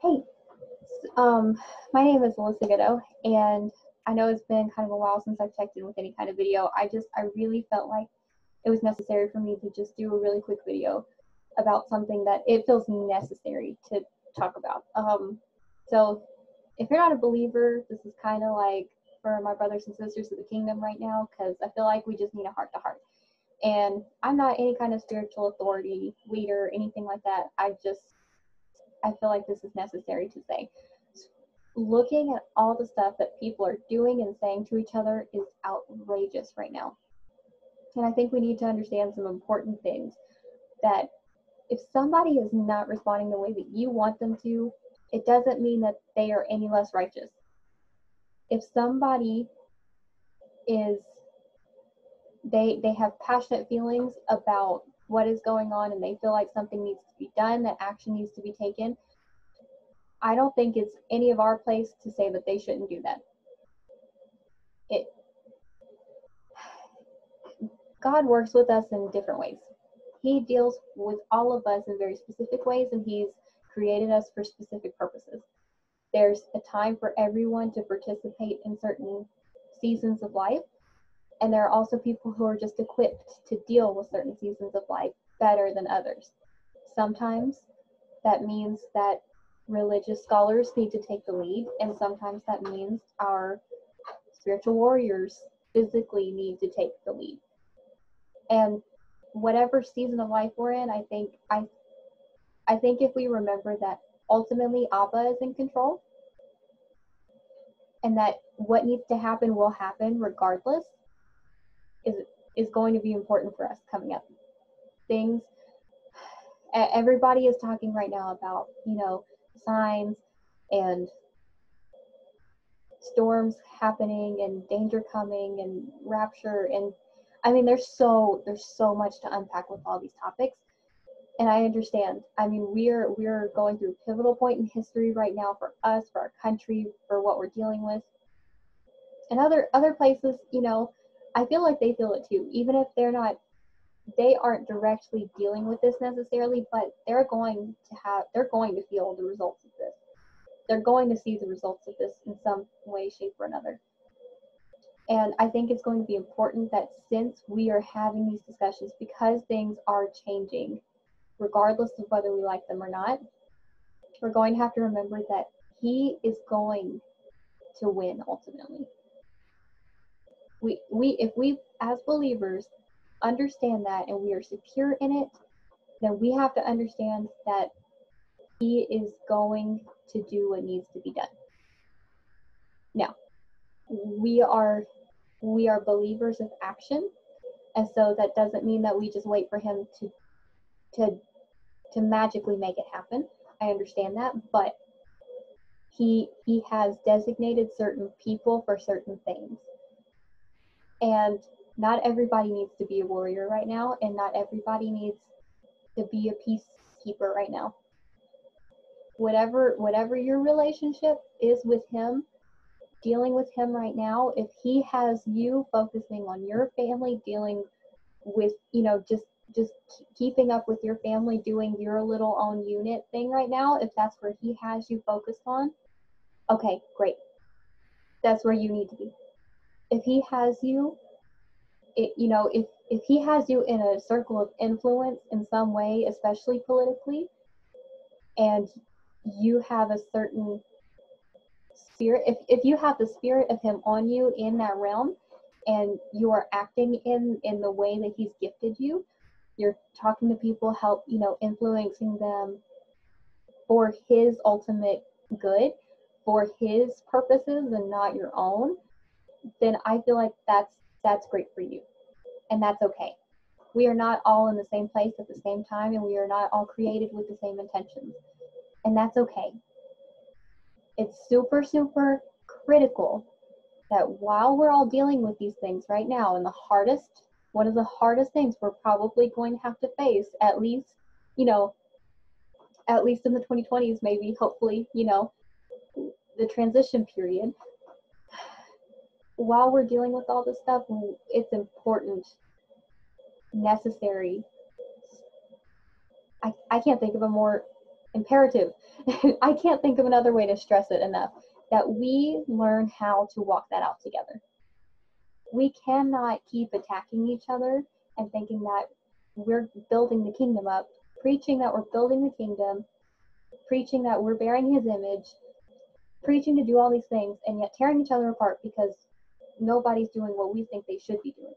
Hey, my name is Melissa Ghetto, and I know it's been kind of a while since I've checked in with any kind of video. I really felt like it was necessary for me to just do a really quick video about something that it feels necessary to talk about. So if you're not a believer, this is kind of like for my brothers and sisters of the kingdom right now, because I feel like we just need a heart to heart. And I'm not any kind of spiritual authority, leader, anything like that. I feel like this is necessary to say. Looking at all the stuff that people are doing and saying to each other is outrageous right now. And I think we need to understand some important things that if somebody is not responding the way that you want them to, it doesn't mean that they are any less righteous. If somebody is they have passionate feelings about what is going on and they feel like something needs to be done, that action needs to be taken, I don't think it's any of our place to say that they shouldn't do that. It God works with us in different ways. He deals with all of us in very specific ways, and He's created us for specific purposes. There's a time for everyone to participate in certain seasons of life, and there are also people who are just equipped to deal with certain seasons of life better than others. Sometimes that means that religious scholars need to take the lead, and sometimes that means our spiritual warriors physically need to take the lead. And whatever season of life we're in, I think if we remember that ultimately Abba is in control and that what needs to happen will happen regardless is is going to be important for us coming up. Things everybody is talking right now about, signs and storms happening and danger coming and rapture, and I mean there's so much to unpack with all these topics. And I understand. I mean, we're going through a pivotal point in history right now for us, for our country, for what we're dealing with. And other places, I feel like they feel it too, even if they aren't directly dealing with this necessarily, but they're going to feel the results of this. They're going to see the results of this in some way, shape, or another. And I think it's going to be important that since we are having these discussions, because things are changing, regardless of whether we like them or not, we're going to have to remember that He is going to win ultimately. If we as believers understand that and we are secure in it, then we have to understand that He is going to do what needs to be done. Now, we are believers of action, and so that doesn't mean that we just wait for Him to to magically make it happen. I understand that, but he has designated certain people for certain things. And not everybody needs to be a warrior right now, and not everybody needs to be a peacekeeper right now. Whatever your relationship is with Him, dealing with Him right now, if He has you focusing on your family, dealing with, just keeping up with your family, doing your little own unit thing right now, if that's where He has you focused on, okay, great. That's where you need to be. If He has you, if He has you in a circle of influence in some way, especially politically, and you have a certain spirit, if you have the spirit of Him on you in that realm, and you are acting in the way that He's gifted you, you're talking to people, influencing them for His ultimate good, for His purposes and not your own, then I feel like that's great for you, and that's okay. We are not all in the same place at the same time, and we are not all created with the same intentions, and that's okay. It's super, super critical that while we're all dealing with these things right now, and one of the hardest things we're probably going to have to face, at least in the 2020s, maybe, hopefully, the transition period, while we're dealing with all this stuff, it's important, necessary. I can't think of a more imperative. I can't think of another way to stress it enough, that we learn how to walk that out together. We cannot keep attacking each other and thinking that we're building the kingdom up, preaching that we're building the kingdom, preaching that we're bearing his image, preaching to do all these things, and yet tearing each other apart because nobody's doing what we think they should be doing.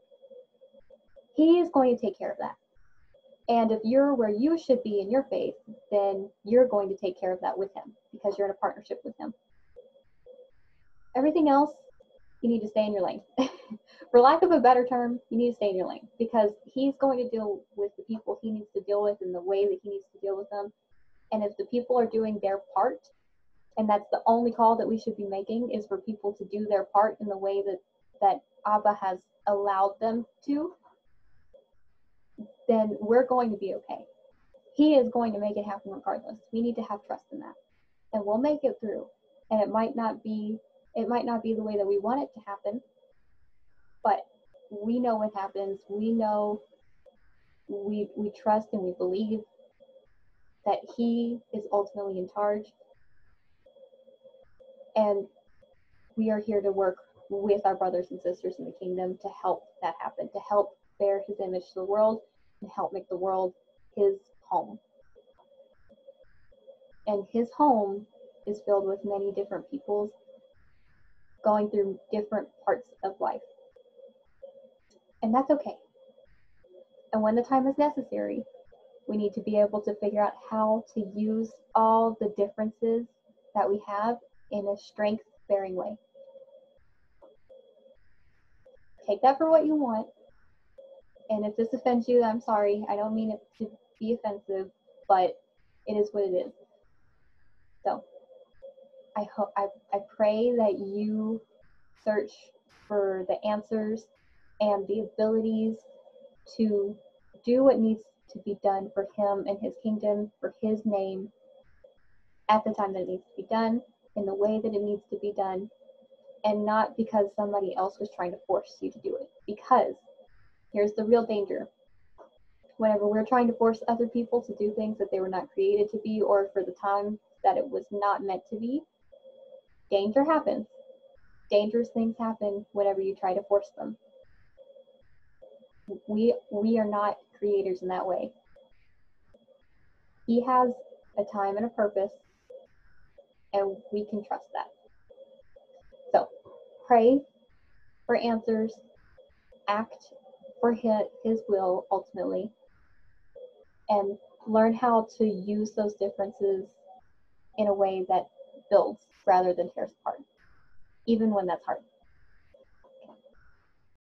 He is going to take care of that. And if you're where you should be in your faith, then you're going to take care of that with him because you're in a partnership with him. Everything else, you need to stay in your lane. For lack of a better term, you need to stay in your lane because he's going to deal with the people he needs to deal with in the way that he needs to deal with them. And if the people are doing their part, and that's the only call that we should be making, is for people to do their part in the way that Abba has allowed them to, then we're going to be okay. He is going to make it happen regardless. We need to have trust in that. And we'll make it through. And it might not be the way that we want it to happen, but we know what happens. We know, we trust and we believe that he is ultimately in charge. And we are here to work with our brothers and sisters in the kingdom to help that happen, to help bear his image to the world and help make the world his home. And his home is filled with many different peoples going through different parts of life. And that's okay. And when the time is necessary, we need to be able to figure out how to use all the differences that we have in a strength-bearing way. Take that for what you want. And if this offends you, I'm sorry. I don't mean it to be offensive, but it is what it is. So I pray that you search for the answers and the abilities to do what needs to be done for him and his kingdom, for his name, at the time that it needs to be done, in the way that it needs to be done, and not because somebody else was trying to force you to do it. Because here's the real danger. Whenever we're trying to force other people to do things that they were not created to be, or for the time that it was not meant to be, danger happens. Dangerous things happen whenever you try to force them. We are not creators in that way. He has a time and a purpose, and we can trust that. So pray for answers, act for his will ultimately, and learn how to use those differences in a way that builds rather than tears apart, even when that's hard.